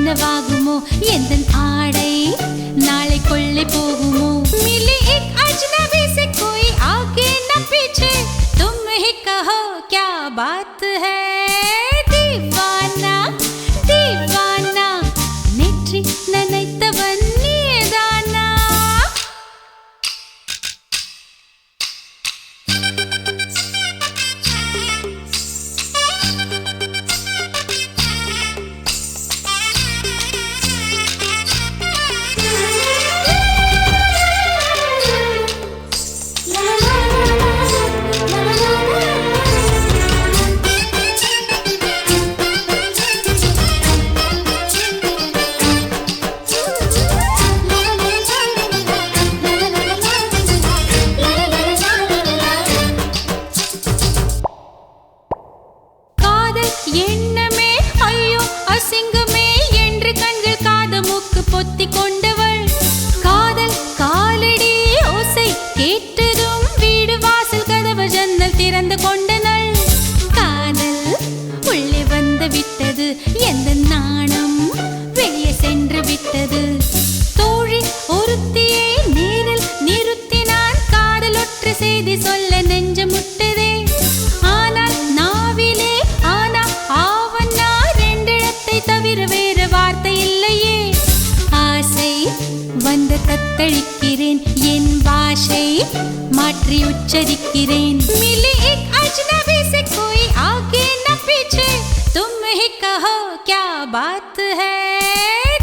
என்னவாகுமோ எந்தன் ஆடை நாளை கொள்ளை போகுமோ मिली एक अजनबी से कोई आगे न पीछे तुम ही कहो क्या बात है दीवाना दीवाना नेற்றி நினைத்தவன் நீதானா எண்ணமே ஐயோ அசிங்கமே என்று கண்கள் காதமுக்கு பொத்தி கொண்டவள் காதல் காலடி ஓசை கேட்டதும் வீடு வாசல் கதவு ஜன்னல் திறந்து கொண்டனள் காதல் உள்ளே வந்து விட்டது எந்த நாணம் வெளியே சென்று விட்டது தோழி ஒருத்தியை நேரில் நிறுத்தினான் காதல் ஒற்றை செய்தி சொல்ல நெஞ்சு முட்டதே ஆனால் நாவிலே தவிர வேறு வார்த்தை இல்லையே ஆசை வந்து தத்தளிக்கிறேன் என் பாஷை மாற்றி உச்சரிக்கிறேன் मिली एक अजनबी से कोई आगे न पीछे तुम ही कहो क्या बात है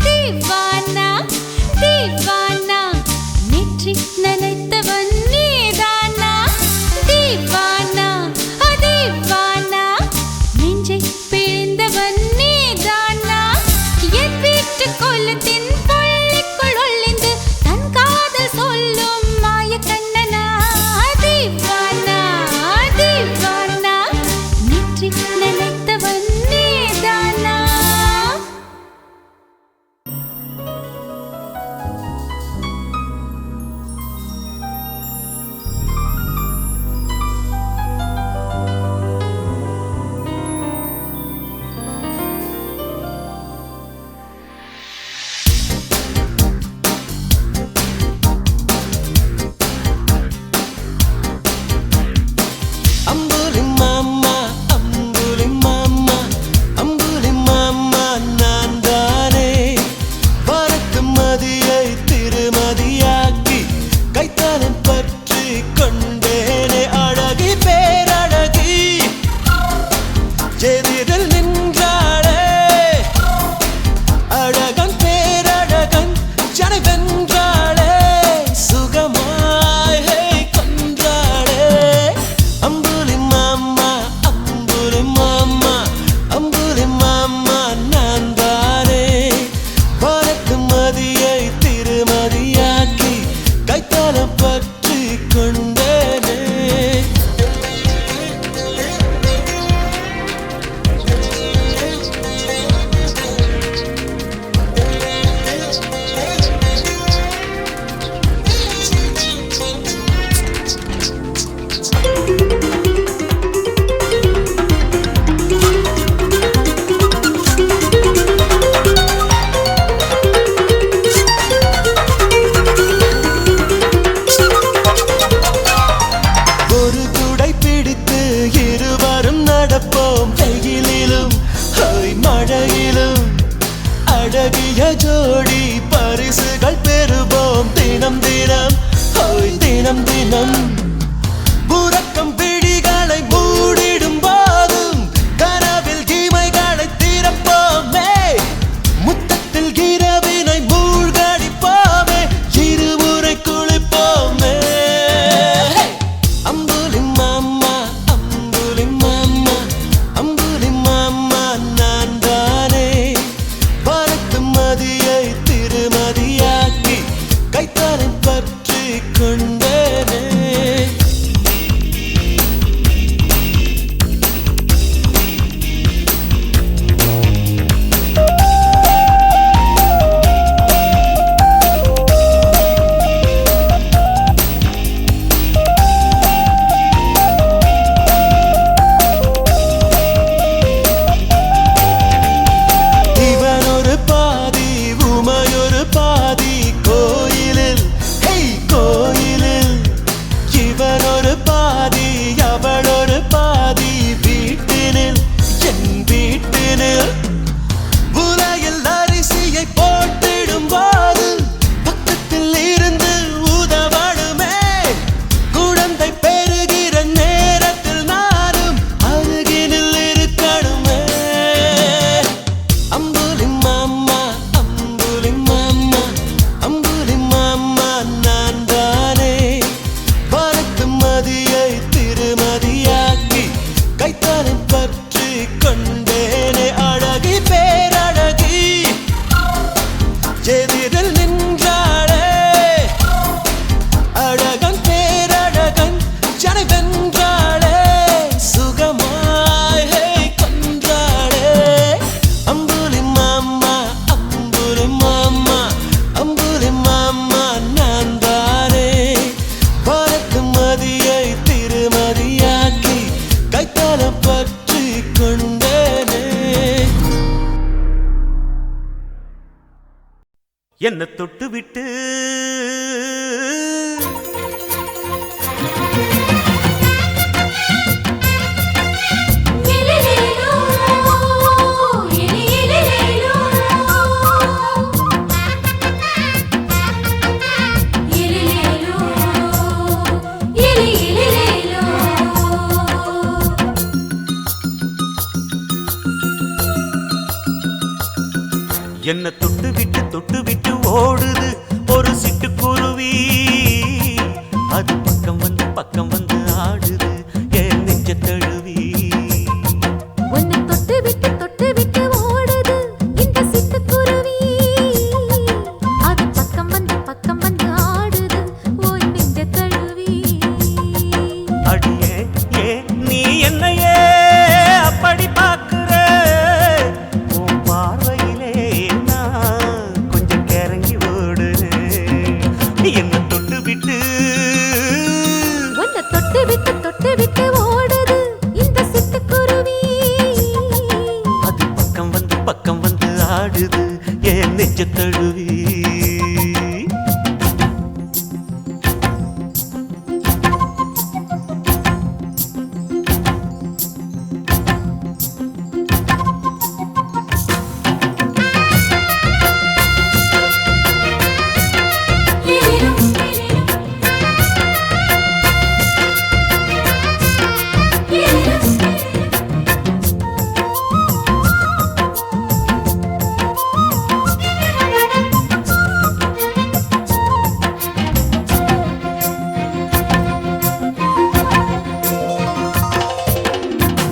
दीवाना दीवाना नेற்றி நினைத்தவன் நீதானா दीवाना दीवाना நெஞ்சை பிழிந்தவன் கொல்லத்தின் பள்ளிக்குள் ஒளிந்து தன் காதல் சொல்லும் மாய கண்ணனா தீவானா தீவானா நேற்றி நினைத்தவன் நீதானா அழகிய ஜோடி பரிசுகள் பெறுவோம் தினம் தினம் தினம் தினம் புறக்கம் பிடிகளை மூடிடும் போதும் கனவில் தீமைகளை திறப்போமே முத்தத்தில் இரவினை மூழ்கடிப்போமே இருமுறை குளிப்போமே அம்புலி மாமா அம்புலி மாமா அம்புலி மாமா நான் தானே மதியை திருமதியாக்கி கைத்தாலை பற்றி கொண்டேனே எதிரில் நின்றாளே அழகன் பேரழகன் ஜனை வென்றாளே சுகமாய் கொன்றாளே அம்புலி மாமா அம்புலி மாமா அம்புலி மாமா நான் தானே பாரத்து மதியை திருமதியாக்கி கைத்தால பற்றி கொண்டேனே என்ன தொட்டு விட்டு என்ன தொட்டு விட்டு ஓடுது ஒரு சிட்டுக்குருவி அது பக்கம் வந்து ஆடுது என் நெஞ்ச தழுவி உன்னை தொட்டு விட்டு ஓடுது இந்த சிட்டுக்குருவி அது பக்கம் வந்து ஆடுது உன் நெஞ்ச தழுவி அடியே ஏ நீ என்னையே அப்படி பார்க்கிற உன் பார்வையிலே நான் கொஞ்சம் கிறங்கி ஓடுறேன் என்ன தொட்டு விட்டு உன்னை தொட்டு விட்டு ஓடுது இந்த சிட்டுக்குருவி அது பக்கம் வந்து ஆடுது என் நெஞ்ச தழுவி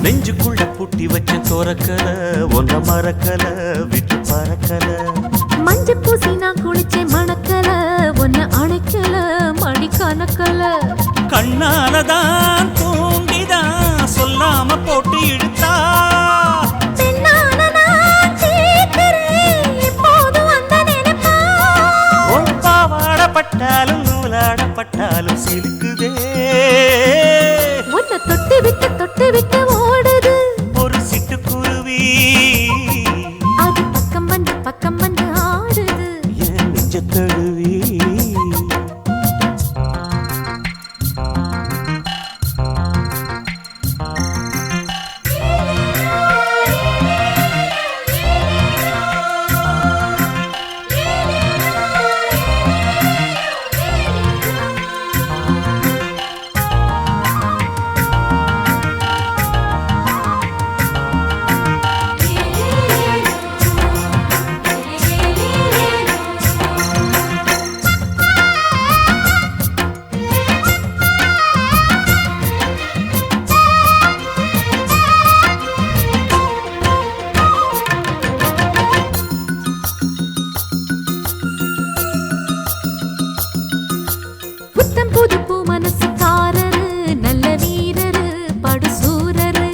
நெஞ்சுக்குள்ள பூட்டி வச்ச தோரக்கல ஒன்ன மறக்கல விட்டு பறக்கல மஞ்சள் பூசி நான் குளிச்சேன் மணக்கல ஒன்ன அணைக்கல மடி கணக்கல கண்ணாலதான் தூண்டிதான் சொல்லாம போட்டு இழுத்தா பெண்ணான நான் கேட்கிறேன் எப்போதும் அந்த நினைப்பா உன் பாவாடப்பட்டாலும் நூலாடப்பட்டாலும் சிலுக்குதே உன்னை தொட்டு விட்டு ஓடுது ஒரு சிட்டுக்குருவி அது பக்கம் வந்து ஆடுது என் நெஞ்ச தழுவி புத்தம் புது பூ மனசுக்காரரு நல்ல வீரரு படுசூரரு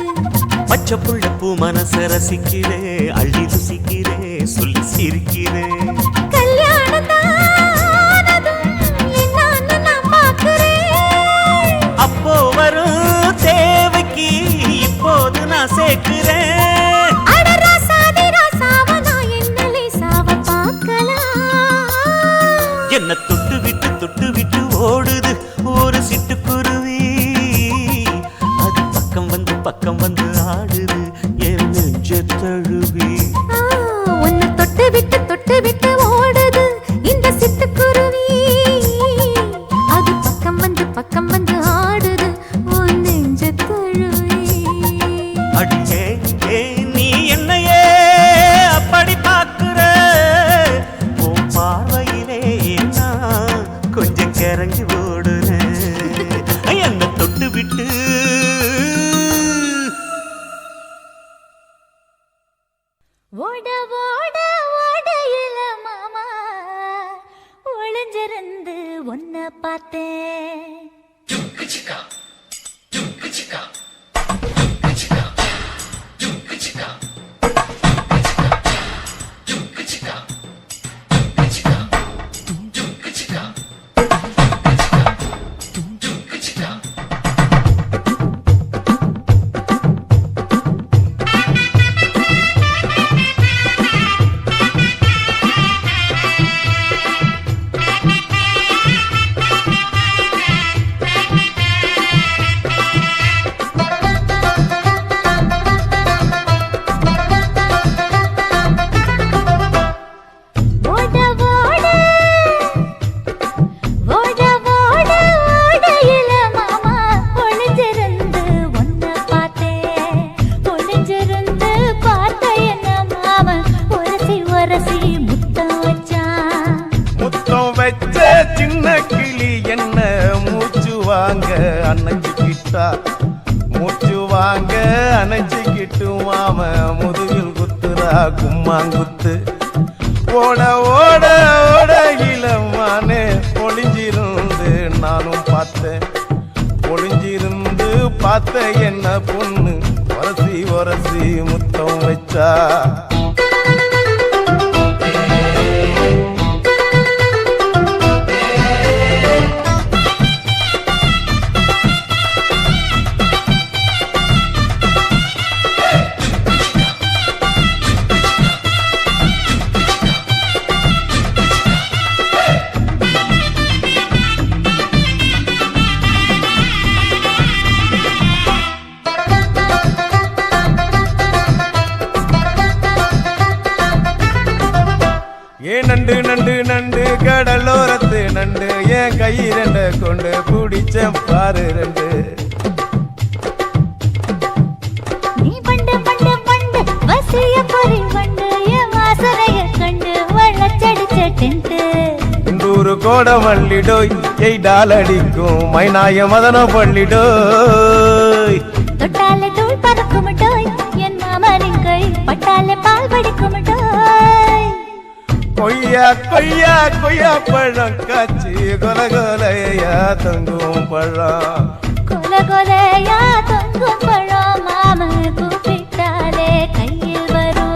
பச்சை புள்ள பூ மனச ரசிக்கிறே அள்ளி ருசிக்கிறே சொல்லி சிரிக்கிறே கல்யாணம் தானதும் என்னன்னு நான் பார்க்கிறேன் அப்போ வரும் தேவைக்கு இப்போது நான் சேர்க்கிறேன் அட ராசாதி ராசாவ நான் என்ன லேசாவ பார்க்கலாம் என்ன தொட்டு விட்டு ஓடுது ஒரு சிட்டுக்குருவி அது பக்கம் வந்து ஆடுது என் நெஞ்ச தழுவி உன்னை தொட்டு விட்டு ஓடுது இந்த சிட்டுக்குருவி அது பக்கம் வந்து ஆடுது உன் நெஞ்ச தழுவி அடியே ஏ நீ என்னையே அப்படி பார்க்கிற உன் பார்வையிலே நான் ஒன்ன பார்த்தேன். சின்ன கிளி என்ன மூச்சு வாங்க அணைச்சிக்கிட்டா மூச்சு வாங்க அணைச்சிக்கிட்டு மாம முதுகில் குத்துறா கும்மாங்குத்து ஓட ஓட ஓட இளமானே ஒளிஞ்சிருந்து நானும் பார்த்தேன் ஒளிஞ்சிருந்து பார்த்த என்ன பொண்ணு உரசி உரசி முத்தம் வச்சா நண்டு நண்டு நண்டு கடலோரத்து நண்டு என் கையிரண்ட கொண்டு பிடிச்ச பாரு ரெண்டு நீ பண்டு பண்டு பண்டு வசிய பொறி பண்டு என் வாசனைய கண்டு வள்ளச்சடிச்ச டென்ட் இந்தூரு கோட மல்லிடோய் எய்டால் அடிக்கும் மைனாய மதன பள்ளிடோய் தொட்டாலே தூள் பறக்குமட்டோய் என் மாமனின் கை பட்டாலே பால் படிக்குமட்டோய் கொய்யா கொய்யா கொய்யா பழம் காய்ச்சி கொல கொலையா தொங்கும் பழம் கொல கொலையா தொங்கும் பழம் மாம கூப்பிட்டாலே கையில் வரும்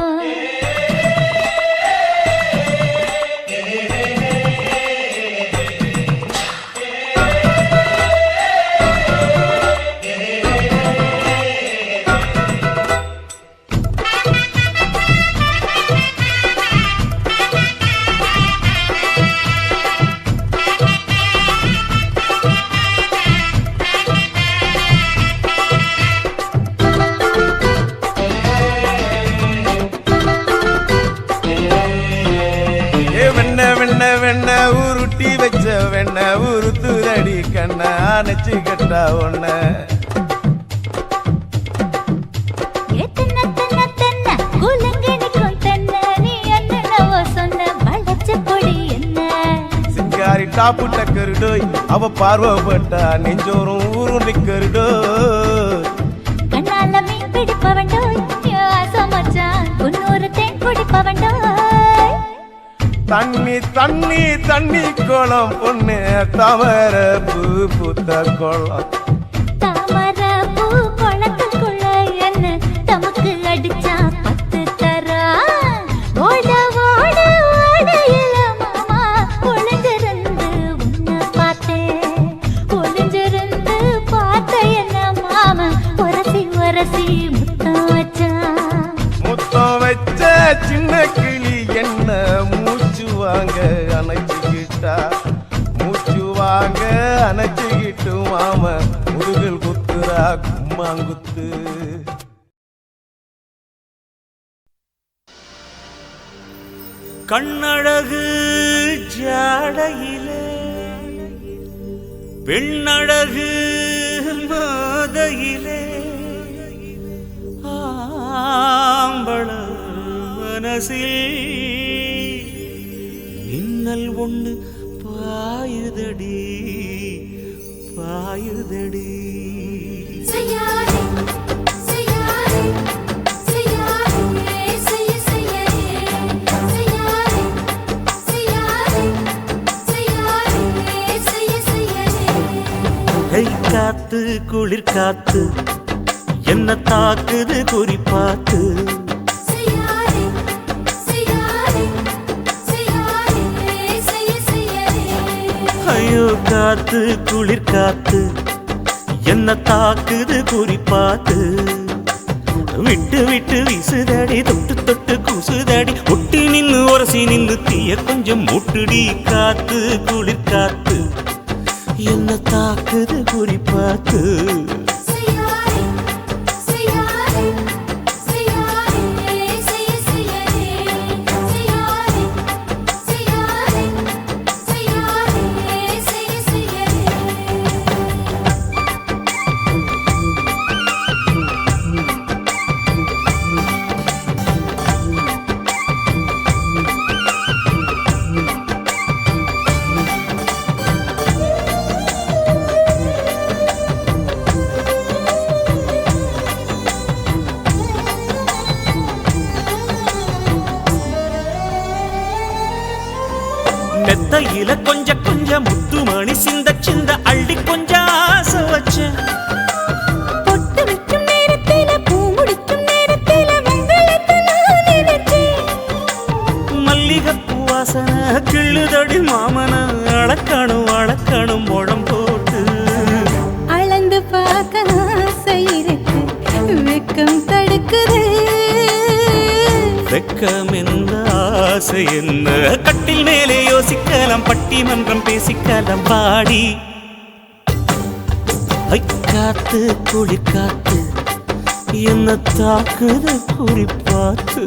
வெண்ண உருட்டி வச்ச வெண்ண உருத்துதடி கண்ண அணைச்சு கட்டா ஒன்ன சிங்காரி டாப்பு டக்கருடோய் அவ பார்வப்பட்டா நெஞ்சோறும் ஊரும் நிக்கருடோய் கண்ணால மீன் பிடிப்பவண்டோய் ஆசமச்சான் உன்னொரு தேன் குடிப்பவண்டோய் தண்ணி தண்ணி தண்ணி கோலம் பொண்ணு தாமர பூ பூத்த கோலம் தாமர பூ குளத்துக்குள்ள என்ன தமக்கு அடிச்சா 10 தரா ஓட ஓட ஓட இல மாமா ஒளிஞ்சிருந்து உன்னை பார்த்தேன் ஒளிஞ்சிருந்து பார்த்த என்ன மாமா உரசி உரசி முத்தம் வச்சா முத்தம் வச்ச சின்ன கிளி என்ன மூச்சு வாங்க அணைச்சிக்கிட்டா மூச்சு வாங்க அணைச்சிக்கிட்டு மாம முதுகில் குத்துறா கும்மாங்குத்து கண்ணழகு ஜாடையிலே பெண்ணழகு மாதையிலே ஆம்பள மனசில் மின்னல் ஒன்று பாயுதடி பாயுதடி கை காத்து குளிர் காத்து என்ன தாக்குது குறி பார்த்து செய்யாதே செய்யாதே செய்யாதே செய்யாதே ஐயோ காத்து குளிர் காத்து என்ன தாக்குது குறி பார்த்து விட்டு விட்டு வீசுதடி தொட்டு தொட்டு கூசுதடி ஒட்டி நின்னு உரசி நின்னு தீய கொஞ்சம் முட்டுடி காத்து குளிர் காத்து என்ன தாக்குது குறி பார்த்து செய்யாதே செய்யாதே செய்யாதே செய்யாதே செய்யாதே செய்யாதே செய்யாதே மெத்தையில கொஞ்ச கொஞ்ச முத்துமணி சிந்த சிந்த அள்ளி கொஞ்சம் ஆசை வச்ச பொட்டு வைக்கும் நேரத்தில பூ முடிக்கும் நேரத்தில மங்களத்தை நான் நினைச்சேன் மல்லிகைப்பூ வாசனை கிள்ளுதடி மாமன அளக்கணும் அளக்கணும் முழம் போட்டு அளந்து பார்க்க ஆசை இருக்கு வெக்கம் தடுக்குது வெக்கம் எந்த ஆசை என்ன கட்டில் மேலே யோசிக்கலாம் பட்டிமன்றம் பேசிக்கலாம் பாடி ஐ காத்து குளிர் காத்து என்ன தாக்குது குறி பார்த்து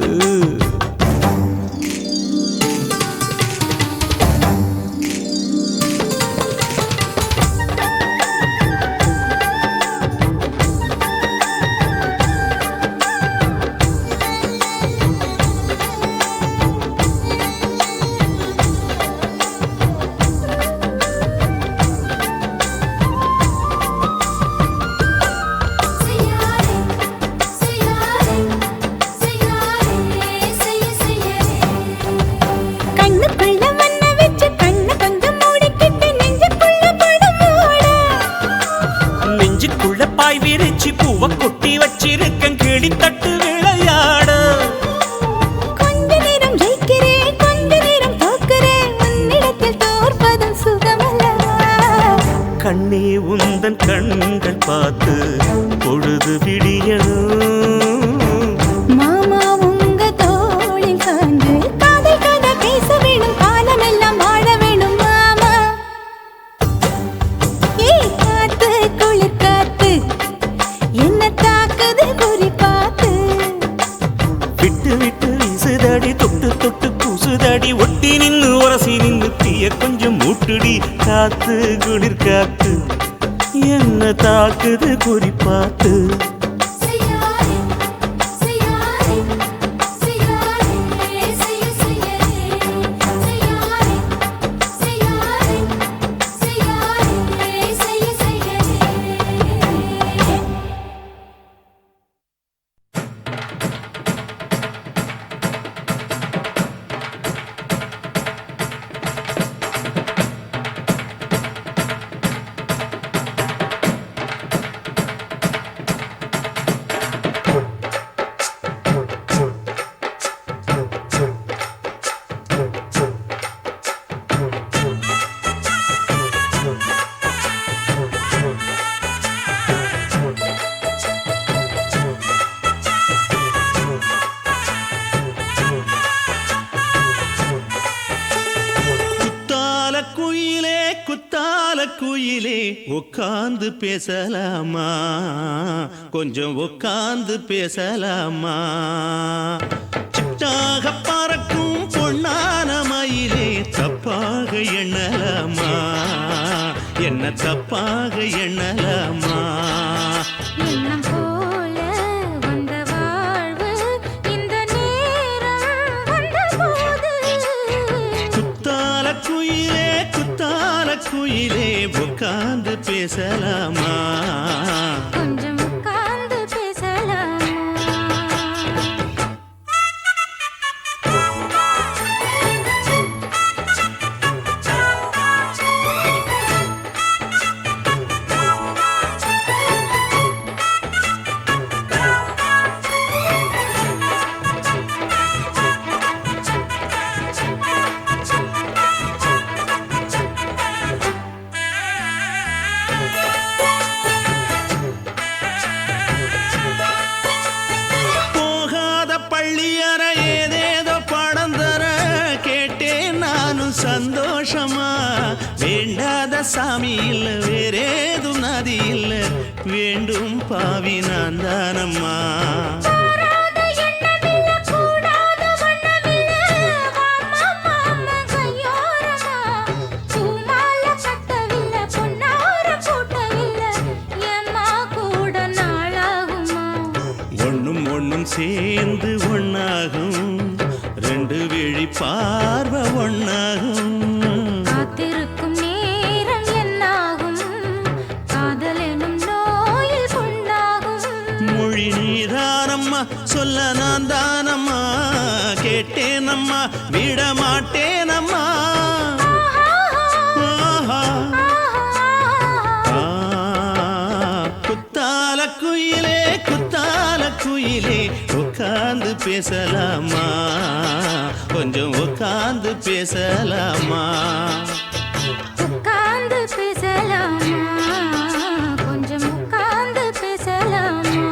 பாய் விரிச்சு பூவ கொட்டி வச்சிருக்கேன் கிளி தட்டு விளையாட கொஞ்ச நேரம் ஜெயிக்கிறேன் கொஞ்ச நேரம் தோக்கிறேன் உன்னிடத்தில் தோற்பதும் சுகமல்லவா கண்ணே உந்தன் கண்கள் பார்த்து பொழுது விடியணும் மாமா உங்க தோளில் சார்ந்து காதல் கதை பேச வேணும் காலமெல்லாம் வாழ வேணும் மாமா ஏய் காத்து குளிர் காத்து என்ன தாக்குது குறி பார்த்து விட்டு விட்டு வீசுதடி தொட்டு தொட்டு கூசுதடி ஒட்டி நின்னு உரசி நின்னு தீய கொஞ்சம் மூட்டுடி காத்து குளிர் காத்து என்ன தாக்குது குறி பார்த்து செய்யாதே செய்யாதே செய்யாதே செய்யாதே செய்யாதே செய்யாதே குயிலே உட்கார்ந்து பேசலாமா கொஞ்சம் உட்கார்ந்து பேசலாமா சிட்டாக பறக்கும் பொன்னான மயிலே தப்பாக எண்ணலாமா என்ன தப்பாக எண்ணலாமா எண்ணம் போல வந்த வாழ்வு இந்த நேரம் வந்தபோது குத்தால குயிலே உட்கார்ந்து பேசலாமா கொஞ்சம் உட்கார்ந்து பேசலாமா சந்தோஷமா வேண்டாத சாமி இல்ல வேறேதும் நதி இல்ல வேண்டும் பாவி நான் தானம்மா கூடாத எண்ணமில்ல, கூடாத வண்ணமில்ல, வாம்மா மாமா கையோரமா. பூமாலை கட்டவில்லை, பொன்னார பூட்டவில்லை, ஏம்மா கூட நாளாகுமா? ஒண்ணும் சேர்ந்து ஒண்ணாகும் ரெண்டு விழி பார்வை ஒண்ணாகும் காத்திருக்கும் நேரம் என்னாகும்? காதல் எனும் நோயில் புண்ணாகும். மொழி நீதானம்மா சொல்ல நான் தானம்மா கேட்டேனம்மா விட மாட்டேனம்மா ஆஹா. குத்தால குயிலே குத்தால குயிலே உட்கார்ந்து பேசலாமா கொஞ்சம் உட்கார்ந்து பேசலாமா உட்கார்ந்து பேசலாமா, கொஞ்சம் உட்கார்ந்து பேசலாமா?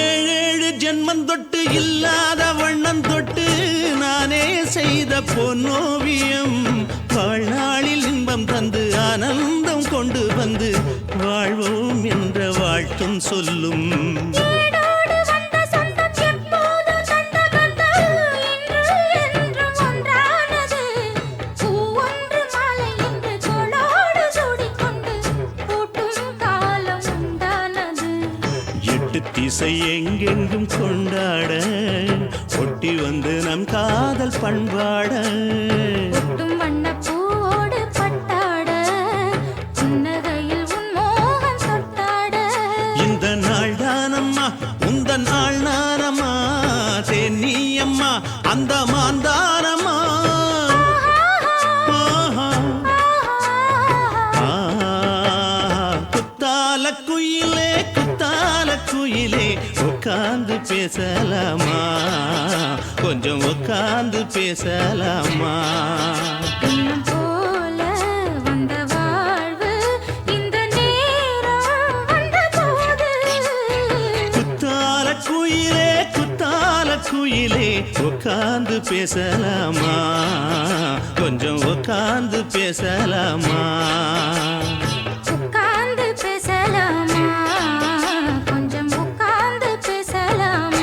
ஏழேழு ஜென்மம் தொட்டு இல்லாத வண்ணம் தொட்டு நானே செய்த பொன்னோவியம் வாழ்நாளில் இன்பம் தந்து ஆனந்தம் கொண்டு வந்து வாழ்வோம் என்ற வாழ்த்தும் சொல்லும் ஏடோடு வந்த சொந்தம் எப்போதும் தந்த பந்தம் இன்று என்றும் ஒன்றானது. பூ ஒன்று மாலை என்று தோளோடு சூடிக்கொண்டு பூட்டும் காலம் உண்டானது. எட்டு திசை எங்கெங்கும் கொண்டாட ஒட்டி வந்து நம் காதல் பண்பாட ஒட்டும் வண்ணப் பூவோடு பட்டாட, புன்னகையில் உன் மோகம் தொட்டாட. இந்த நாள் தானம்மா உந்த நாள் நானம்மா தென்னியம்மா அந்த மாந்தானம்மா ஆஹா. குத்தால குயிலே குத்தால குயிலே உட்கார்ந்து பேசலாமா கொஞ்சம் உட்கார்ந்து பேசலாமா இன்னும் போல வந்த வாழ்வு இந்த நேரம் வந்தபோது. குத்தால குயிலே உட்கார்ந்து பேசலாமா கொஞ்சம் உட்கார்ந்து பேசலாமா உட்கார்ந்து பேசலாமா, கொஞ்சம் உட்கார்ந்து பேசலாமா?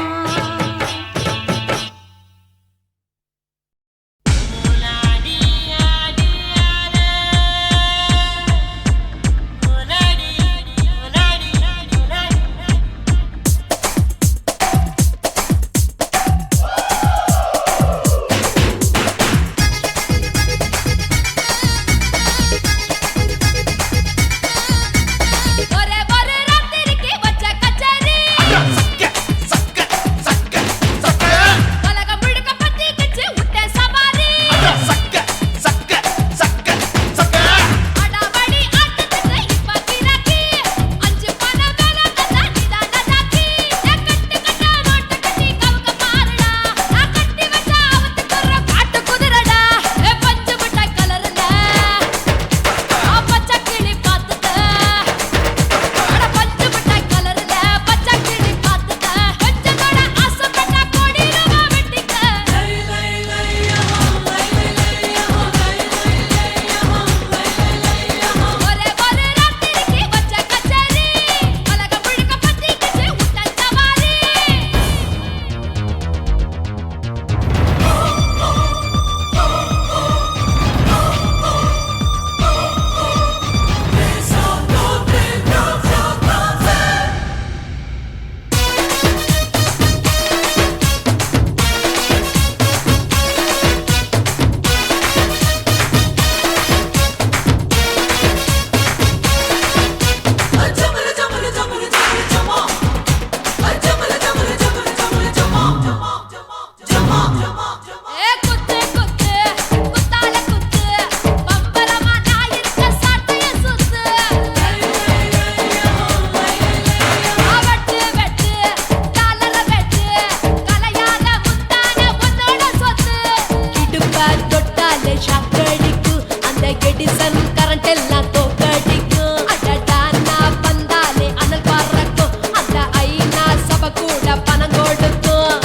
எடிசன் கரண்ட் எல்லாம் தோக்கடிக்கும் அடடா நான் வந்தாலே அனல் பறக்கும் அந்த ஐநா சபை கூட பணம் கொடுக்கும்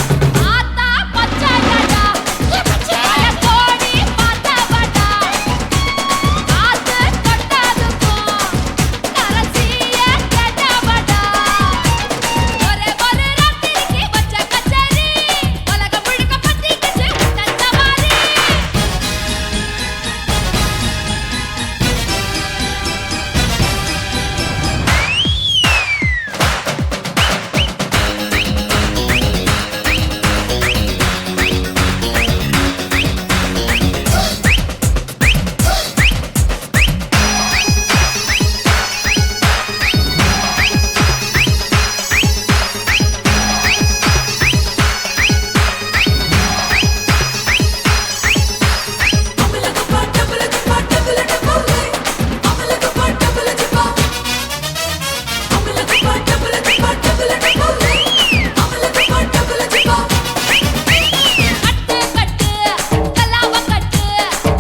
ஆத்தா பச்சைடா பல கோடி பார்த்தவடா காத்து கொட்டாதுக்கும் கரசிய கேட்டவடா ஒரே ஒரு ராத்திரிக்கு வச்ச கச்சேரி உலகம் முழுக்க பத்திக்கிச்சு தந்தவாரி கட்டு கட்டு கல்லாவ கட்டு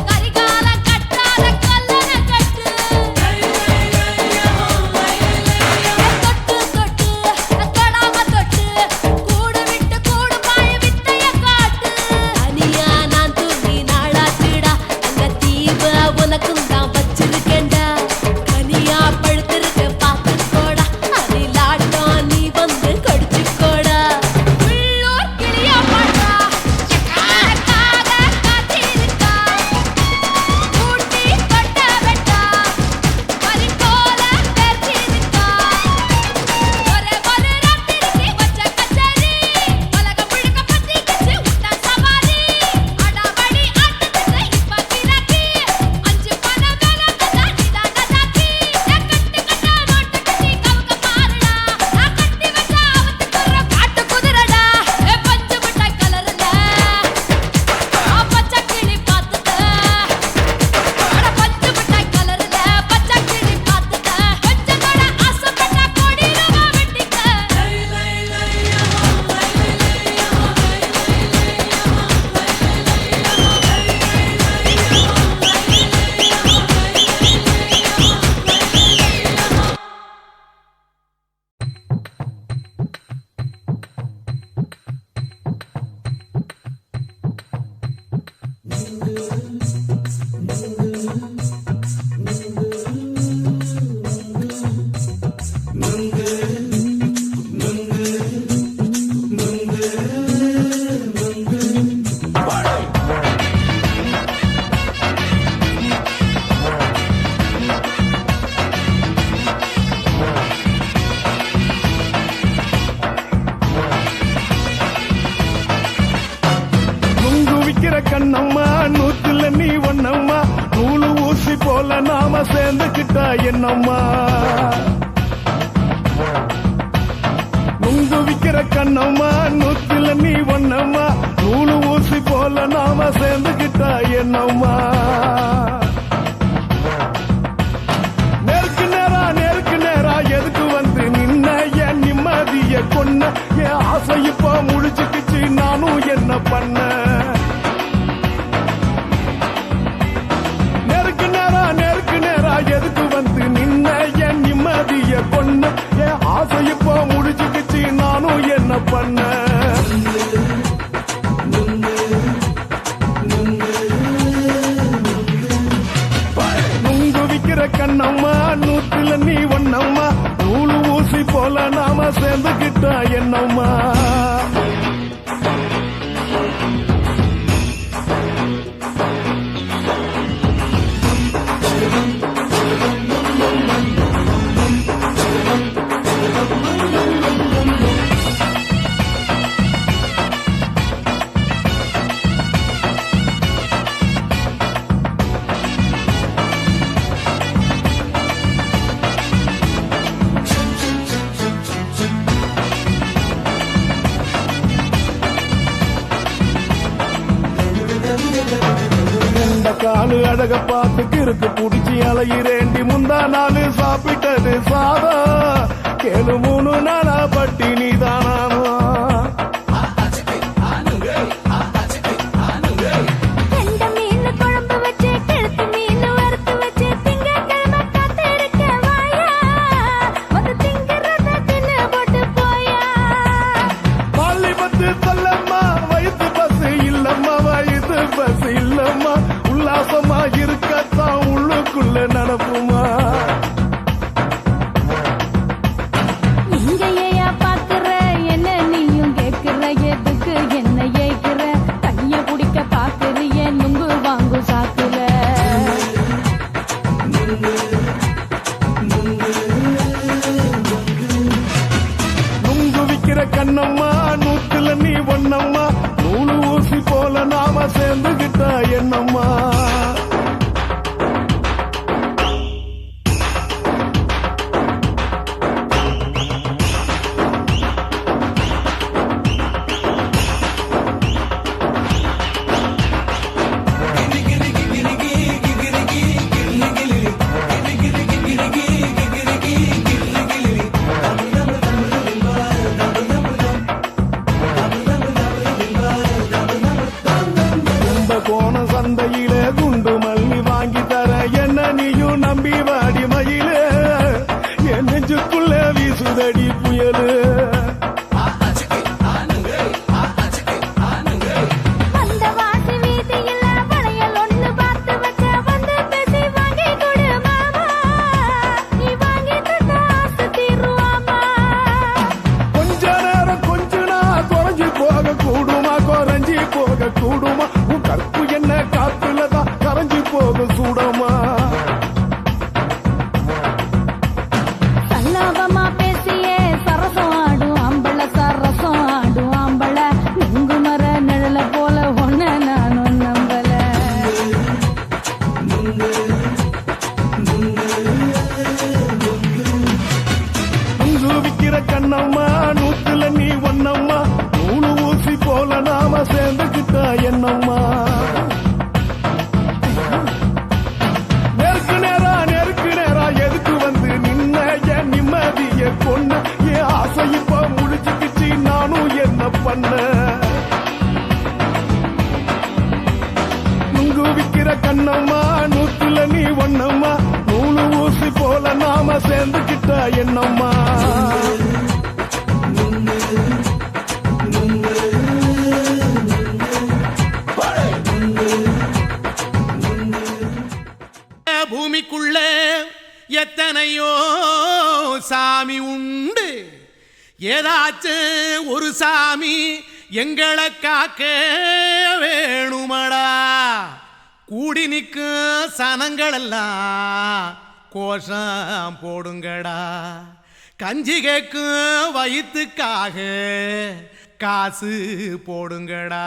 கரிகால கட்டாத கல்லன கட்டு தொட்டு தொட்டு தொடாம தொட்டு கூடு விட்டு கூடு பாய வித்தைய காட்டு தனியா நான் தூங்கி நாளாச்சுடா அந்த தீவ உனக்கும் தான் வச்சிருக்கேன்டா கனியா பழுத்திருக்க பார்த்துக்கோடா அதிலாட்டம் நீ வந்து கடிச்சுக்கோடா உள்ளூர் கிளியா பாட்டா எனக்காக காத்திருக்கா ஊட்டி கொட்ட வெட்டா பறி போல பேர்த்திருக்கா ஒரே ஒரு ராத்திரிக்கு வச்ச கச்சேரி உலகம் முழுக்க பத்திக்கிச்சு விட்டா சவாரி அடாவடி ஆட்டத்துக்கு இப்ப கிராக்கி அஞ்சு பணம் வேலை தந்தா நீதான சாக்கி கட்டு கட்டா நோட்டு கட்டி கவுக்க பாருடா நான் கட்டி வச்ச அவத்துக்குற காட்டு குதிரடா பஞ்சு மிட்டாய் கலருல பச்சை கிளி பார்த்துட்ட அட பஞ்சு மிட்டாய் கலருல பச்சை கிளி பார்த்துட்ட கொஞ்சமோட ஆசைப்பட்ட கோடி ரூபா வெட்டிக்க நுங்கு விக்கிற கண்ணம்மா நூத்துல நீ ஒண்ணம்மா நூலு ஊசி போல நாம சேர்ந்துக்கிட்டா என்னம்மா நுங்கு விக்கிற கண்ணம்மா நூத்துல நீ ஒண்ணம்மா நூலு ஊசி போல நாம சேர்ந்துக்கிட்டா என்னம்மா நேருக்கு நேரா எதுக்கு வந்து நின்ன என் நிம்மதிய கொன்ன என் ஆசை இப்ப முடிச்சுக்கிச்சு நானும் என்ன பண்ண நேருக்கு நேரா எதுக்கு வந்து நின்ன என் நிம்மதிய கொன்ன என் ஆசை இப்ப முடிச்சுக்கிச்சு நானும் என்ன பண்ண நுங்கு விக்கிற கண்ணம்மா நூத்துல நீ ஒண்ணம்மா நூலு ஊசி போல நாம சேர்ந்துக்கிட்டா என்னம்மா காலு அழக பார்த்து கிறுக்கு புடிச்சு அலையிறேண்டி முந்தா நாலு சாப்பிட்டது சாதம் கேளு 3 நாளா பட்டினி தானானோ கெண்ட மீன் குழம்பு வச்சு கெளுத்து மீன் வறுத்து வச்சு போகும் சூடமா. சல்லாபமா பேசியே சரசம் ஆடும் ஆம்பள சரசம் ஆடும் ஆம்பள நுங்கு மர நிழல போல ஒன்ன நானும் நம்பல. நுங்கு விக்கிற கண்ணம்மா நூத்துல நீ ஒன்னம்மா நூலு ஊசி போல நாம சேர்ந்துக்கிட்டா என்னம்மா. நெருக்கு நேரா எதுக்கு வந்து நின்ன என் நிம்மதிய கொண்டு என் ஆசை இப்ப முடிச்சுக்கிச்சு நானும் என்ன பண்ண. நுங்கு விக்கிற கண்ணம்மா நூத்துல நீ ஒன்னம்மா நூலு ஊசி போல நாம சேர்ந்துக்கிட்டா என்னம்மா. பூமிக்குள்ள எத்தனையோ சாமி உண்டு, ஏதாச்சும் ஒரு சாமி எங்களை காக்க வேணுமடா. கூடி நிற்கும் சனங்களெல்லாம் கோஷம் போடுங்கடா. கஞ்சி கேக்கும் வயிற்றுக்காக காசு போடுங்கடா.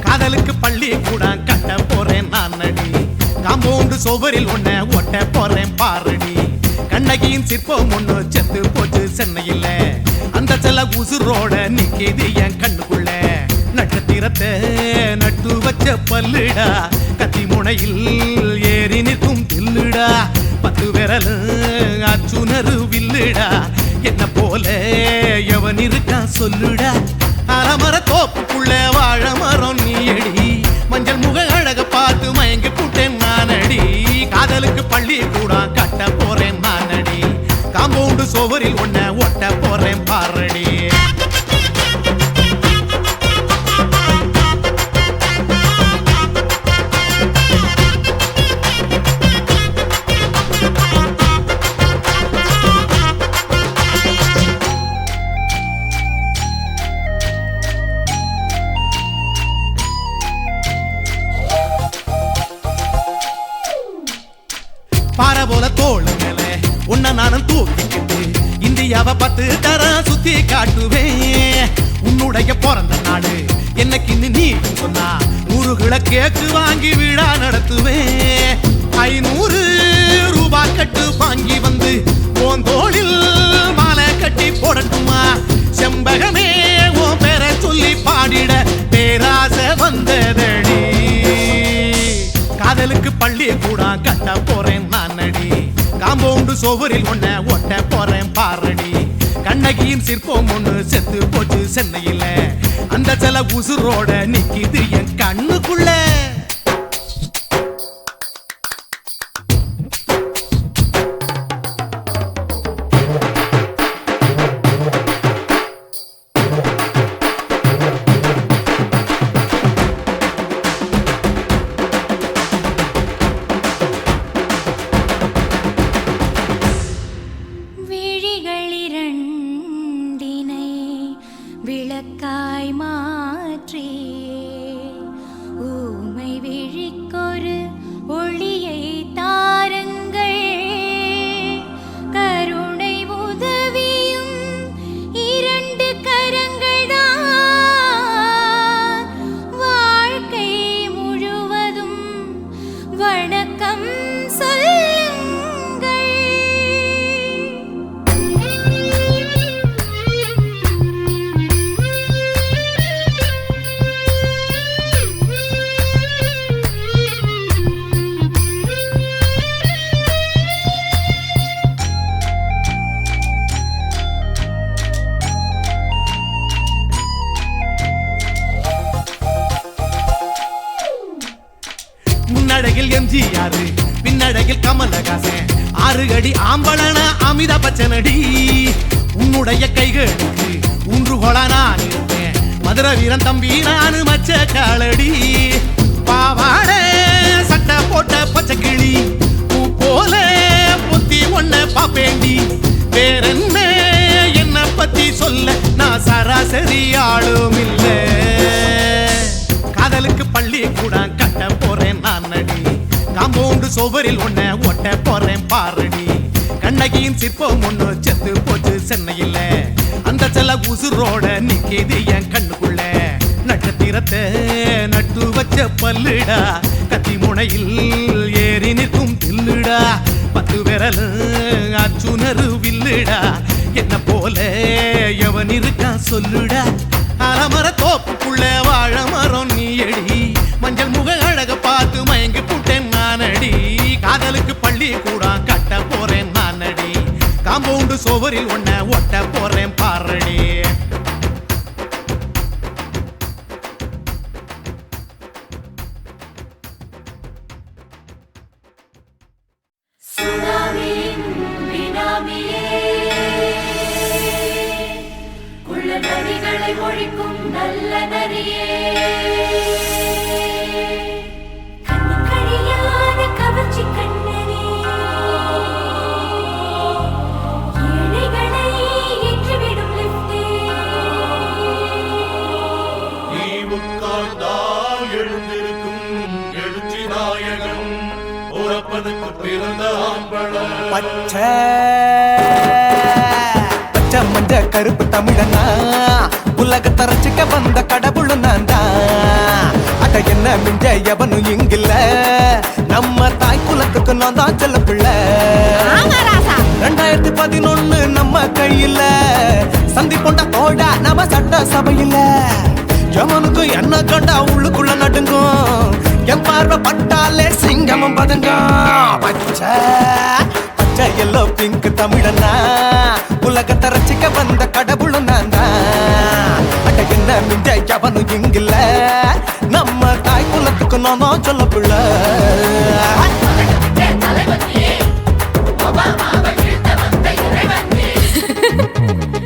காதலுக்கு பள்ளி கூட கட்ட போறேன் நான் அடி, காம்பவுண்டு சுவரில் ஒன்ன ஒட்ட போறேன் பாரடி. கண்ணகியின் சிற்பம் ஒண்ணு செத்து போச்சு சென்னையில, அந்த செல்ல உசுரோட நிக்கிது என் கண்ணுக்குள்ள. நட்சத்திரத்தை நட்டு வச்ச பல்லுடா, கத்தி முனையில் ஏறி நிற்கும் தில்லுடா. 10 விரல் அச்சுணரு வில்லுடா, என்ன போல எவன் இருக்கா சொல்லுடா. அலமர தோப்புக்குள்ள வாழ மரம் நீயடி, மஞ்சள் முக அழக பார்த்து மயங்கி புட்டேன் நானடி. காதலுக்கு பள்ளி கூட கட்ட போறேன் நானடி, காம்பவுண்டு சுவரில் ஒன்ன ஒட்ட போறேன் பாரடி. பாறை போல தோளு மேல உன்ன நானும் தூக்கிக்கிட்டு இந்தியாவை 10 தரம் சுத்தி காட்டுவேன். உன்னுடைய பிறந்த நாடு என்னைக்கு நீ சொன்னா 100 கேக்கு வாங்கி விழா நடத்துவேன். 500 ரூபாய் கட்டு வாங்கி வந்து உன் தோளில் மாலை கட்டி போடட்டுமா. செம்பகமே உன் பேரை சொல்லி பாடிட பேராசை வந்ததடி. காதலுக்கு பள்ளி கூட கட்ட போறேன் நானடி, காம்பவுண்டு சுவரில் ஒன்ன ஒட்ட போறேன் பாரடி. கண்ணகியின் சிற்பம் ஒண்ணு செத்து போச்சு சென்னையில, அந்த சில உசுரோட நிக்கிது என் கண்ணுக்குள்ள. விளக்காய் மாற்றி ஊமை கமலகாசன் 6 அடி ஆம்பளன அமிதா பச்சனடி உன்னுடைய கைகளுக்கு ஊன்றுகோலா நான் இருப்பேன் மதுரை வீரன் தம்பி நானு மச்ச காலடி பாவாட சட்டை போட்ட பச்சை கிளி பூ போல பொத்தி ஒன்ன பாப்பேண்டி வேறென்ன என்ன பத்தி சொல்ல நான் சராசரி ஆளும் இல்ல காதலுக்கு பள்ளி கூட கட்ட போறேன் நான் நடி காம்பவுண்டு சோவரில் ஒன்ன ஒட்ட போறேன் பாரடி கண்ணகியின் சிற்பம் ஒண்ணு செத்து போச்சு சென்னையில் அந்த செல்ல உசுரோட நிக்கிது என் கண்ணுக்குள்ள நட்சத்திரத்தை நட்டு வச்ச பல்லுடா கத்தி முனையில் ஏறி நிற்கும் தில்லுடா 10 விரல் அச்சுணரு வில்லுடா என்ன போல எவன் இருக்கா சொல்லுடா அலமர தோப்புக்குள்ள வாழ மரம் நீ அடி மஞ்சள் முக அழக பார்த்து மயங்கி புட்டேன் நானடி காதலுக்கு பள்ளி கூட கட்ட போறேன் நானடி காம்பவுண்டு சோவரில் ஒன்ன ஒட்ட போறேன் பாரடி நரிகளை ஒழிக்கும் நல்ல நரியே கண்ணிக்கழியாத கவர்ச்சி கண்ணனே ஏழைகளை ஏற்றிவிடும் லிப்டே நீ உட்கார்ந்தால் எழுந்திருக்கும் எழுச்சி நாயகன் உறப்பனுக்கு பிறந்த ஆம்பள பச்சை மஞ்ச கருப்பு தமிழனா உலகத்தை ரசிக்க வந்த கடவுள் நான் தான் அட என்ன மிஞ்ச எவனும் இங்கில்ல நம்ம தாய் குலத்துக்கு நான் தான் செல்ல பிள்ளை 2011 நம்ம கையில சந்தி போண்டா தோடா நம்ம சட்ட சபையில எவனுக்கு என்ன கண்டா உள்ளுக்குள்ள நடுங்கும் என் பார்வை பட்டாலே சிங்கமும் பதுங்கும் பச்சை எல்லோ பிங்க் தமிழனா உலகத்தை ரசிக்க வந்த கடவுளும் நான் தான் அட என்ன மிஞ்ச எவனும் இங்கில்ல நம்ம தாய் குலத்துக்கு நான் சொல்ல பிள்ளை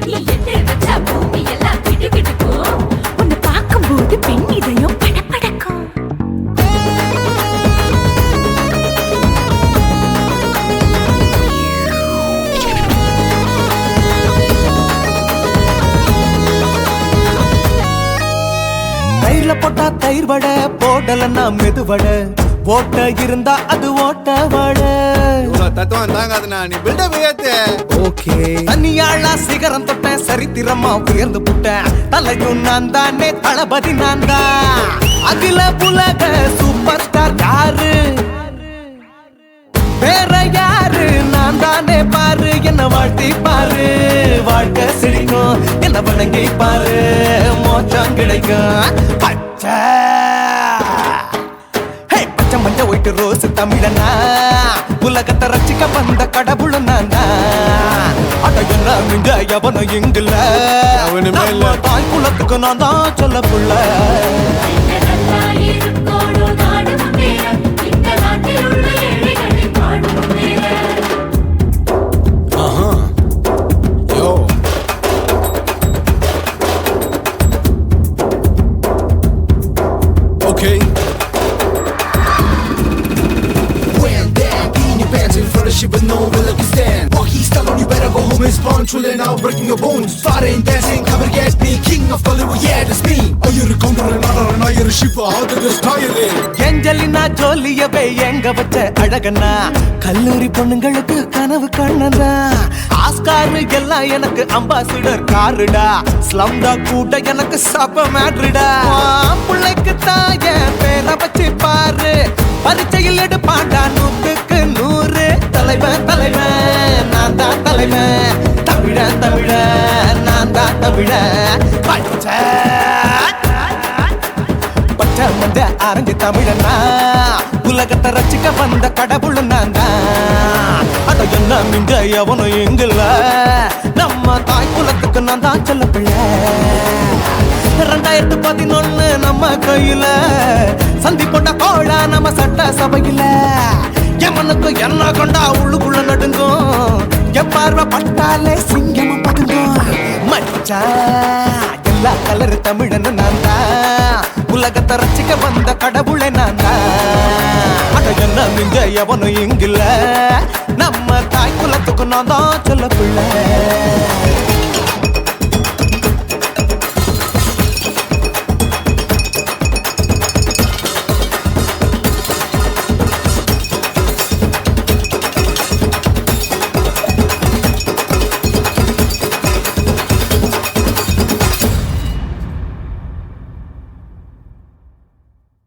நீ எட்டு வச்ச பூமி எல்லாம் கிடுகிடுக்கும் உன்னை பார்க்கும்போது பெண் இதயம் படபடக்கும் தயிர்ல போட்டா தயிர் வடை போடலன்னா மெதுவடை ஓட்ட இருந்தா அது ஓட்ட வடை தத்துவம் தாங்காதுண்ணா நீ பில்டப் ஏத்து ஓகே தனியாளா சிகரம் தொட்டேன் சரித்திரமா உயர்ந்து புட்டேன் தலையும் நான் தானே தளபதி நான் தான் அகில உலக சூப்பர் ஸ்டார் யாரு வேற யாரு நான் தானே பாரு என்ன வாழ்த்தி பாரு வாழ்க்கை சிரிக்கும் என்ன வணங்கி பாரு மோச்சம் கிடைக்கும் பச்சை பச்சை மஞ்ச ஒயிட்டு ரோஸ் தமிழனா உலகத்தை ரசிக்க வந்த கடவுள் நான் தான் அட என்ன மிஞ்ச எவனும் இங்கில்ல அவனுமே இல்ல. நம்ம தாய் குலத்துக்கு நான் தான் சொல்ல புள்ள இருக்கோடு நாடு முன்னேற இந்த நாட்டில் உள்ள ஏழைகளை பாடு முன்னேற யோ okay When that in your pants in front of shit but no one look stand While he's telling you better go home and spawn Trolling out breaking your bones Fighting, dancing, cover get me King of Hollywood, yeah that's me Iyer Gounder Nadar Nair ஷிப் ஆதர் ஸ்டைலே Angelina ஜோலியவே எங்க வச்ச அழகனா கல்லூரி பொண்ணுங்களுக்கு கனவு கண்ணனா Oscar எல்லாம் எனக்கு அம்பாசிடர் காருடா ஸ்லம்டா கூட எனக்கு சப மேட்ருடா பிள்ளைக்கு தாய பேரை வச்சு பாரு பரீட்சையில் எடுப்பாண்டா 100க்கு 100 தலைவன் தலைவன் நான் தான் தலைவன் தமிழன் தமிழன் நான் தான் தமிழன் பச்சை பச்சை மஞ்ச ஆரஞ்சு தமிழனா உலகத்தை ரசிக்க வந்த கடவுள் நான் தான் அட என்ன மிஞ்ச எவனும் எங்கில்ல நம்ம தாய் குலத்துக்கு நான் தான் சொல்ல பிள்ளை 2011 நம்ம கையில சந்தி போட்ட கோழா நம்ம சட்ட சபையில எமனுக்கு என்ன கண்டா உள்ளுக்குள்ள நடுங்கும் என் பார்வை பட்டாலே சிங்கமும் பதுங்கும் மச்சான் எல்லா கலர் தமிழன் நான் தான் உலகத்தை ரசிக்க வந்த கடவுளை நான் தான் அட என்ன மிஞ்ச எவனும் இங்கில்ல நம்ம தாய் குலத்துக்கு நான் தான் சொல்ல பிள்ளை